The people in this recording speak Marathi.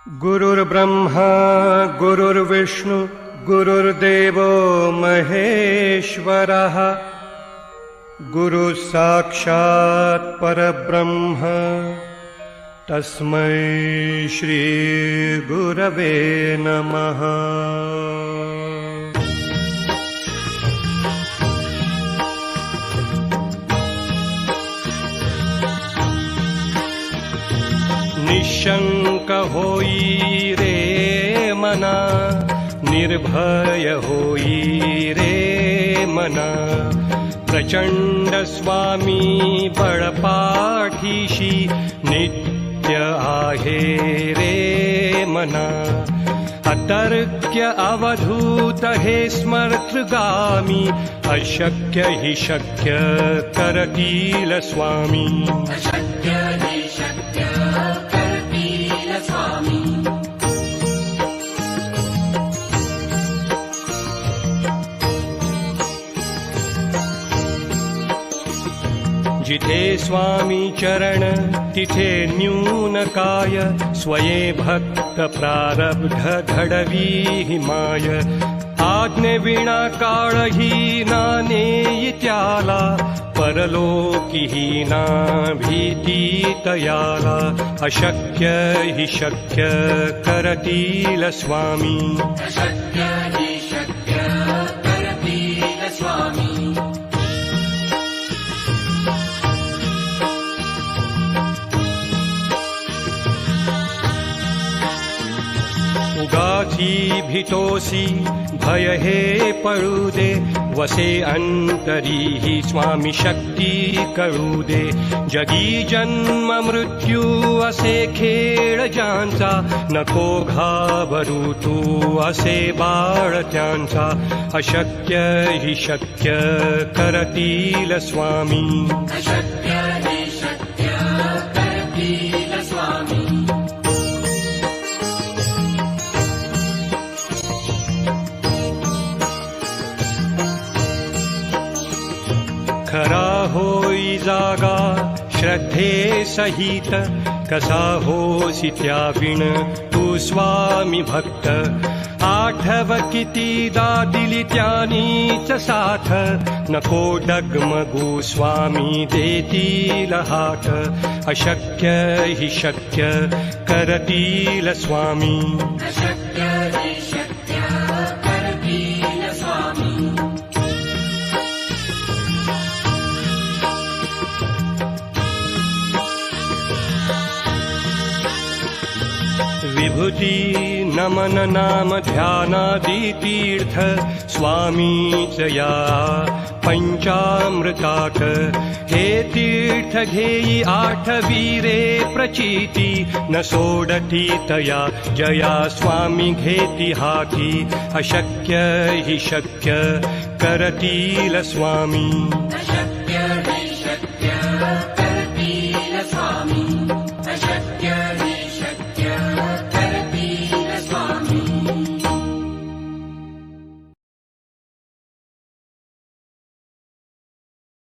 गुरुर्ब्रह्मा गुरुर्विष्णु गुरुर्देवो महेश्वरः गुरुः साक्षात् परब्रह्म तस्मै श्री गुरवे नमः। निशंक होई रे मना, निर्भय होई रे मना, प्रचंड स्वामी बळपाठीशी नित्य आहे रे मना। अतर्क्य अवधूत हे स्मर्तगामी, अशक्य हि शक्य करतील स्वामी। अशक्य हि शक्य करतील स्वामी। जिथे स्वामी चरण तिथे न्यून काय, स्वये भक्त प्रारब्ध घडवी हिमाय। आज्ञे विना काळही नानेई त्याला, परलोकीही ना भीती तयाला। अशक्य हि शक्य करतील स्वामी। अशक्य हि शक्य करतील स्वामी। उगाची भीतोसी भय हे पळू दे, वसे अंतरी ही स्वामी शक्ती कळू दे। जगी जन्म मृत्यू असे खेळ ज्यांचा, नको घाबरू तू असे बाळ त्यांचा। अशक्य हि शक्य करतील स्वामी। अशक्य हि शक्य करतील स्वामी। खरा होई जागा श्रद्धे सहित, कसा होसी त्याविण तू स्वामी भक्त। आठव कितीदा दिली त्यानीच साथ, नको डगमगू स्वामी देतील हात। अशक्य हि शक्य करतील स्वामी। अशक्य हि शक्य करतील स्वामी। विभूती नमन नाम ध्यानादि तीर्थ, स्वामीच या पंचामृताक। हे तीर्थ घेई आठवी रे प्रचिती, न सोडती तया जया स्वामी घेती हाती। अशक्य हि शक्य करतील स्वामी। अशक्य हि शक्य करतील स्वामी।